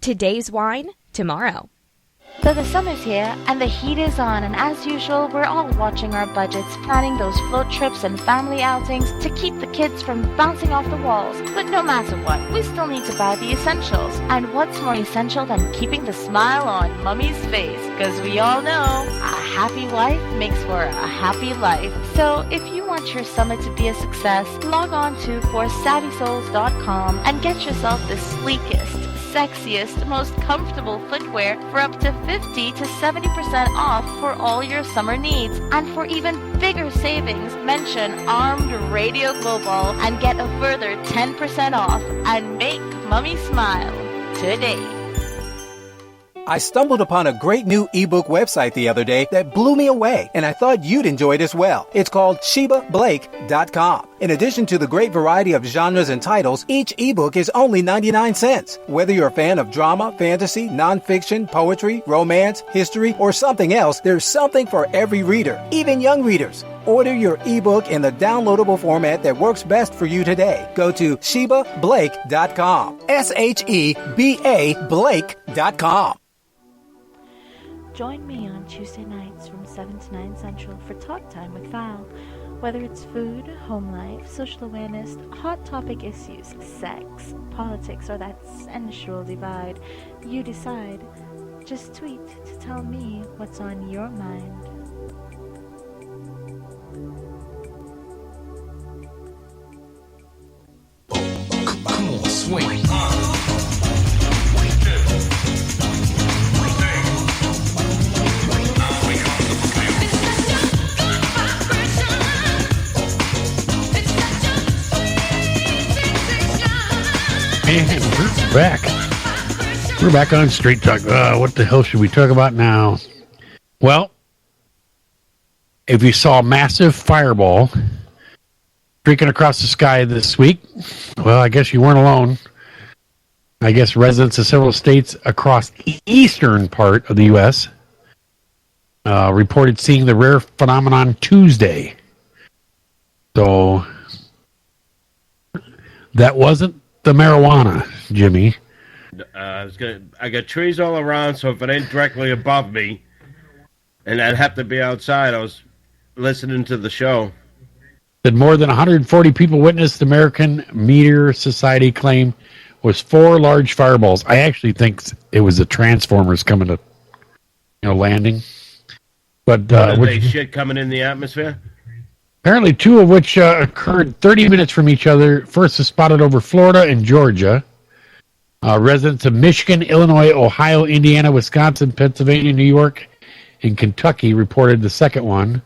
Today's wine, tomorrow. So the summer's here, and the heat is on, and as usual, we're all watching our budgets, planning those float trips and family outings to keep the kids from bouncing off the walls. But no matter what, we still need to buy the essentials. And what's more essential than keeping the smile on Mummy's face? Because we all know, a happy wife makes for a happy life. So if you want your summit to be a success, log on to forsavvysouls.com and get yourself the sleekest, sexiest, most comfortable footwear for up to 50 to 70% off for all your summer needs. And for even bigger savings, mention Armed Radio Global and get a further 10% off and make Mommy smile today. I stumbled upon a great new ebook website the other day that blew me away, and I thought you'd enjoy it as well. It's called ShebaBlake.com. In addition to the great variety of genres and titles, each ebook is only 99 cents. Whether you're a fan of drama, fantasy, nonfiction, poetry, romance, history, or something else, there's something for every reader, even young readers. Order your ebook in the downloadable format that works best for you today. Go to ShebaBlake.com. SHEBA Blake.com. Join me on Tuesday nights from 7 to 9 Central for Talk Time with Val. Whether it's food, home life, social awareness, hot topic issues, sex, politics, or that sensual divide, you decide. Just tweet to tell me what's on your mind. Come on, swing. And we're back. We're back on Straight Talk. What the hell should we talk about now? Well, if you saw a massive fireball streaking across the sky this week, well, I guess you weren't alone. I guess residents of several states across the eastern part of the U.S. Reported seeing the rare phenomenon Tuesday. So that wasn't the marijuana, Jimmy. I got trees all around, so if it ain't directly above me, and I'd have to be outside, I was listening to the show. That more than 140 people witnessed the American Meteor Society claim was 4 large fireballs. I actually think it was the Transformers coming to, landing. But shit coming in the atmosphere? Apparently 2 of which occurred 30 minutes from each other. First was spotted over Florida and Georgia. Residents of Michigan, Illinois, Ohio, Indiana, Wisconsin, Pennsylvania, New York, and Kentucky reported the second one.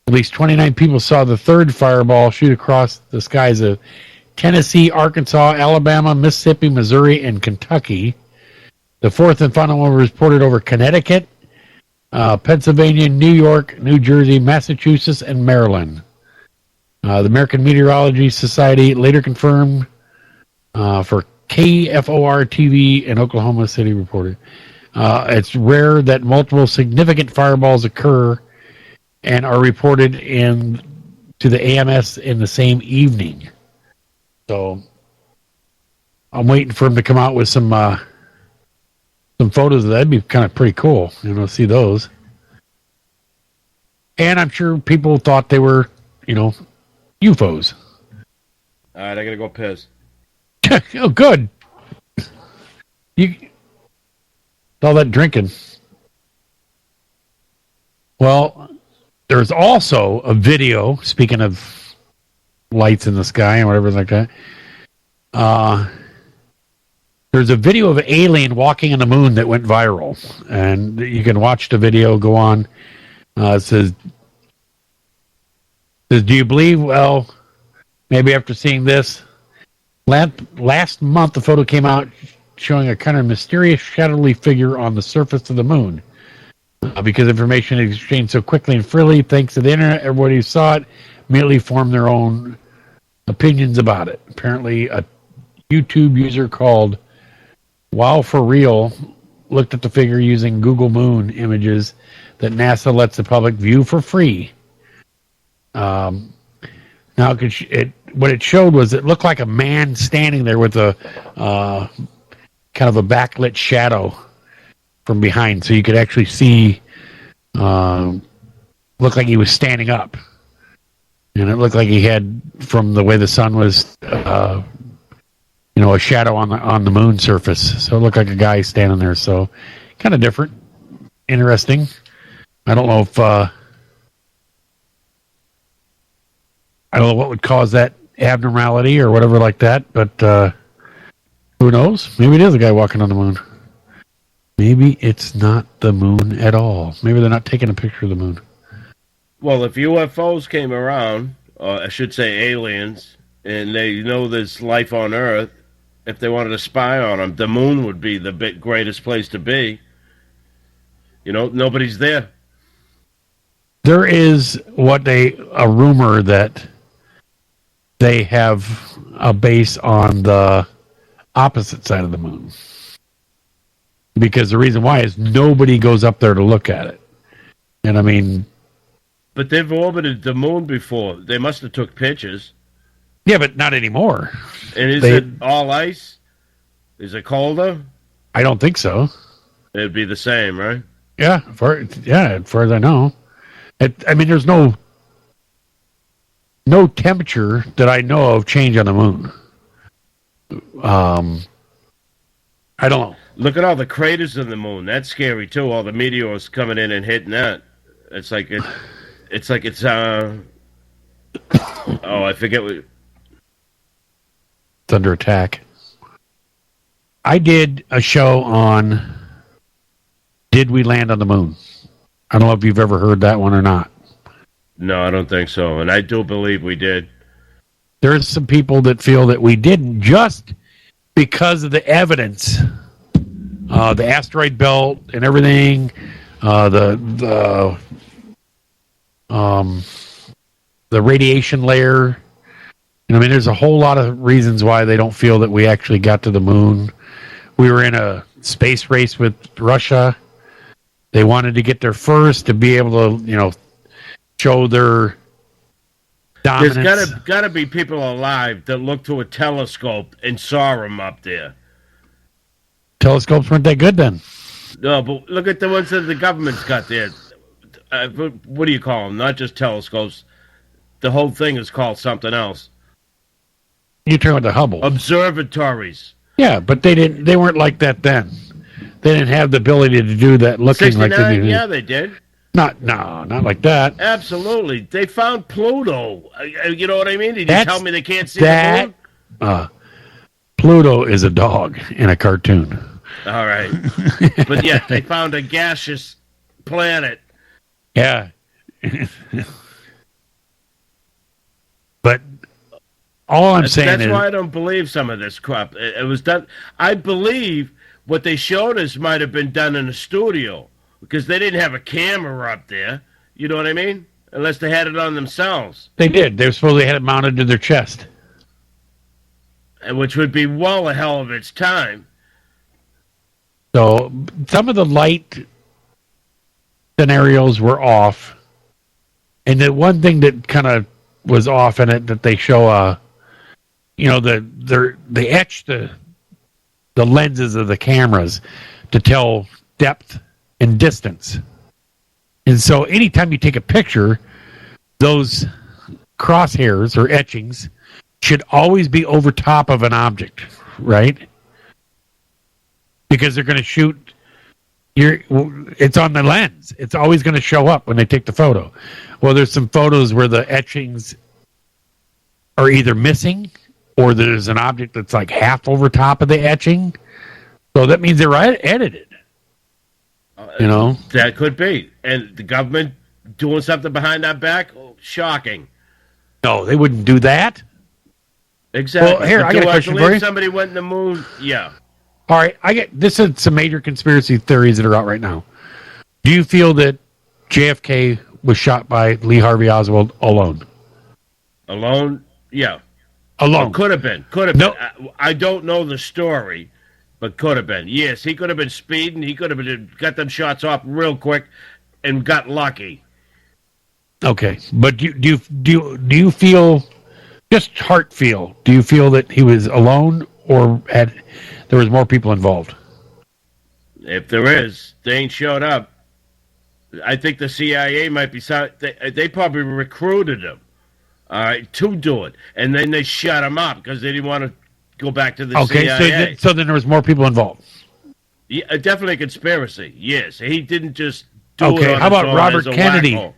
At least 29 people saw the third fireball shoot across the skies of Tennessee, Arkansas, Alabama, Mississippi, Missouri, and Kentucky. The fourth and final one was reported over Connecticut, Pennsylvania, New York, New Jersey, Massachusetts, and Maryland. The American Meteorology Society later confirmed for KFOR TV in Oklahoma City reported. It's rare that multiple significant fireballs occur and are reported to the AMS in the same evening. So I'm waiting for him to come out with some photos of that. That'd be kind of pretty cool, see those. And I'm sure people thought they were, UFOs. All right, I gotta go piss. Oh, good. All that drinking. Well, there's also a video, speaking of lights in the sky and whatever like that. There's a video of an alien walking on the moon that went viral. And you can watch the video go on. It says, do you believe? Well, maybe after seeing this. Last month, the photo came out showing a kind of mysterious shadowy figure on the surface of the moon. Because information is exchanged so quickly and freely, thanks to the internet, everybody who saw it immediately formed their own opinions about it. Apparently, a YouTube user called Wow For Real looked at the figure using Google Moon images that NASA lets the public view for free. Now, what it showed was it looked like a man standing there with a kind kind of a backlit shadow from behind, so you could actually see. Looked like he was standing up, and it looked like he had, from the way the sun was, a shadow on the moon surface. So it looked like a guy standing there. So kind of different, interesting. I don't know if I don't know what would cause that abnormality or whatever like that, but who knows? Maybe it is a guy walking on the moon. Maybe it's not the moon at all. Maybe they're not taking a picture of the moon. Well, if UFOs came around, or I should say aliens, and they know there's life on Earth, if they wanted to spy on them, the moon would be the greatest place to be. Nobody's there. There is a rumor that they have a base on the opposite side of the moon. Because the reason why is nobody goes up there to look at it. And I mean... But they've orbited the moon before. They must have took pictures. Yeah, but not anymore. And is it all ice? Is it colder? I don't think so. It'd be the same, right? Yeah, as far as I know. There's no temperature that I know of change on the moon. I don't know. Look at all the craters in the moon. That's scary too. All the meteors coming in and hitting that. It's like I forget what. It's under attack. I did a show on Did We Land on the Moon? I don't know if you've ever heard that one or not. No, I don't think so. And I do believe we did. There's some people that feel that we didn't, just because of the evidence. The asteroid belt and everything, the radiation layer. There's a whole lot of reasons why they don't feel that we actually got to the moon. We were in a space race with Russia. They wanted to get there first to be able to, show their dominance. There's gotta be people alive that looked through a telescope and saw them up there. Telescopes weren't that good then. No, but look at the ones that the government's got there. What do you call them? Not just telescopes. The whole thing is called something else. You're talking about the Hubble. Observatories. Yeah, but they weren't like that then. They didn't have the ability to do that looking 69, like they did. Yeah, they did. Not like that. Absolutely. They found Pluto. You know what I mean? Did you tell me they can't see the moon? Pluto is a dog in a cartoon. All right. But yeah, they found a gaseous planet. Yeah. But all I'm saying is... That's why I don't believe some of this crap. It was done... I believe what they showed us might have been done in a studio, because they didn't have a camera up there. You know what I mean? Unless they had it on themselves. They did. They supposedly had it mounted to their chest. Which would be well a hell of its time. So some of the light scenarios were off. And the one thing that kind of was off in it, that they show, they etch the lenses of the cameras to tell depth and distance. And so anytime you take a picture, those crosshairs or etchings should always be over top of an object, right? Because they're going to shoot it's on the lens. It's always going to show up when they take the photo. Well, there's some photos where the etchings are either missing, or there's an object that's like half over top of the etching. So that means they're edited. That could be. And the government doing something behind our back? Oh, shocking. No, they wouldn't do that. Exactly. Well, here, I got a question for you. Somebody went in the moon. Yeah. All right, this is some major conspiracy theories that are out right now. Do you feel that JFK was shot by Lee Harvey Oswald alone? Alone? Yeah. Alone. Well, could have been. No. I don't know the story, but could have been. Yes, he could have been speeding. He could have got them shots off real quick and got lucky. Okay, but do you feel, just heart feel, do you feel that he was alone, there was more people involved? If there is, they ain't showed up. I think the CIA might be. They probably recruited him, all right, to do it, and then they shut him up because they didn't want to go back to the CIA. Okay, so then there was more people involved. Yeah, definitely a conspiracy. Yes, he didn't just do it. Okay, on how his about own Robert as a Kennedy? wacko.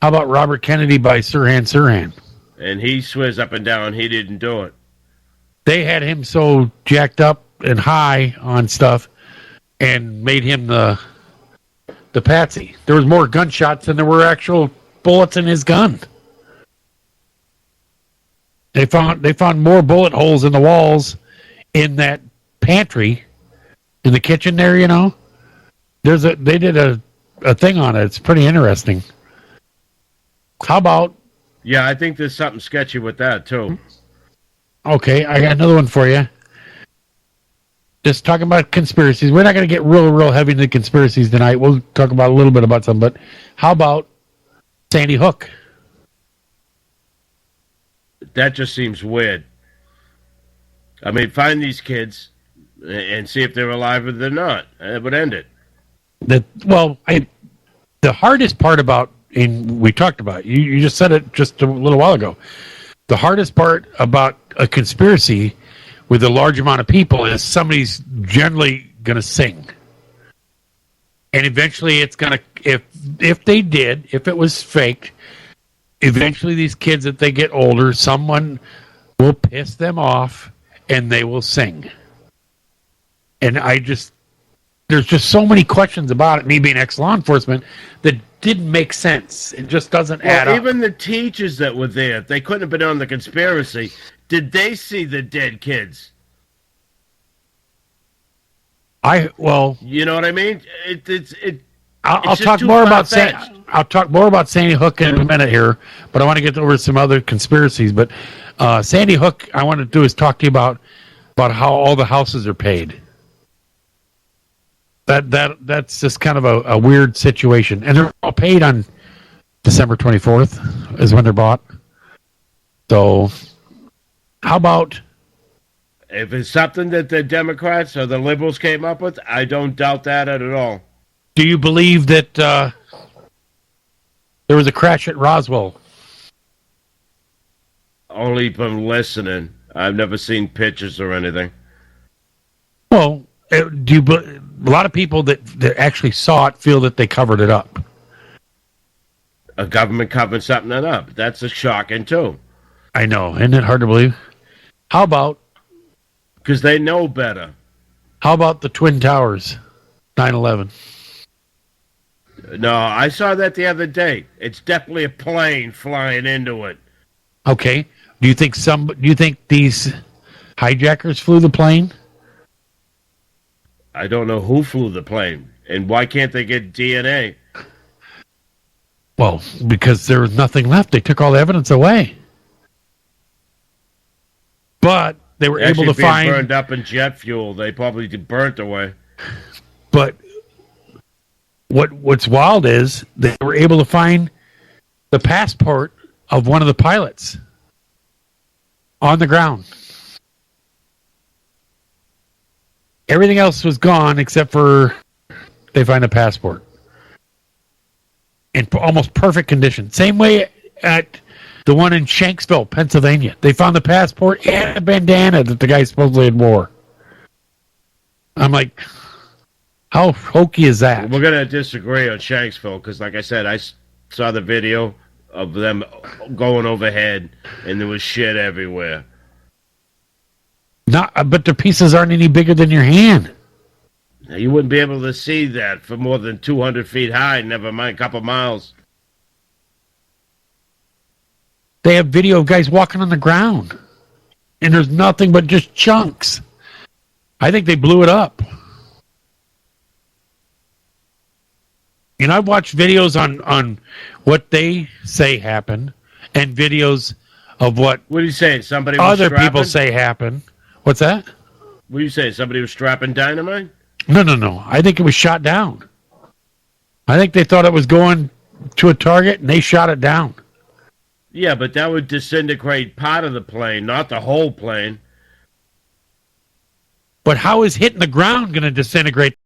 How about Robert Kennedy by Sirhan? And he swears up and down he didn't do it. They had him so jacked up and high on stuff and made him the patsy. There was more gunshots than there were actual bullets in his gun. They found more bullet holes in the walls in that pantry in the kitchen there, you know. They did a thing on it. It's pretty interesting. How about... Yeah, I think there's something sketchy with that, too. Okay, I got another one for you. Just talking about conspiracies. We're not going to get real heavy into conspiracies tonight. We'll talk about a little bit about some, but how about Sandy Hook? That just seems weird. I mean, find these kids and see if they're alive or they're not. It would end it. The hardest part about, and we talked about, you just said it just a little while ago, the hardest part about a conspiracy with a large amount of people is somebody's generally going to sing. And eventually it's going to, if it was faked, eventually these kids, if they get older, someone will piss them off and they will sing. And there's just so many questions about it, me being ex-law enforcement, that didn't make sense. It just doesn't add up. Even the teachers that were there, they couldn't have been on the conspiracy. Did they see the dead kids? You know what I mean? I'll talk more about Sandy Hook in a minute here, but I want to get over some other conspiracies. But Sandy Hook, I want to do is talk to you about how all the houses are paid. That's just kind of a weird situation, and they're all paid on December 24th is when they're bought. So, how about if it's something that the Democrats or the liberals came up with? I don't doubt that at all. Do you believe that there was a crash at Roswell? Only from listening. I've never seen pictures or anything. Well, a lot of people that actually saw it feel that they covered it up. A government covering something up. That's a shocking, too. I know. Isn't it hard to believe? How about... Because they know better. How about the Twin Towers, 9/11? No, I saw that the other day. It's definitely a plane flying into it. Okay. Do you think these hijackers flew the plane? I don't know who flew the plane. And why can't they get DNA? Well, because there was nothing left. They took all the evidence away. But they were able to find... burned up in jet fuel. They probably burnt away. But what's wild is they were able to find the passport of one of the pilots on the ground. Everything else was gone except for they find a passport. In almost perfect condition. Same way at the one in Shanksville, Pennsylvania. They found the passport and a bandana that the guy supposedly had wore. I'm like, how hokey is that? We're going to disagree on Shanksville because, like I said, I saw the video of them going overhead and there was shit everywhere. But the pieces aren't any bigger than your hand. Now, you wouldn't be able to see that for more than 200 feet high, never mind a couple miles. They have video of guys walking on the ground. And there's nothing but just chunks. I think they blew it up. And I've watched videos on what they say happened and videos of what are you saying? Somebody was other strapping? people say happened. What's that? What are you saying? Somebody was strapping dynamite? No. I think it was shot down. I think they thought it was going to a target and they shot it down. Yeah, but that would disintegrate part of the plane, not the whole plane. But how is hitting the ground going to disintegrate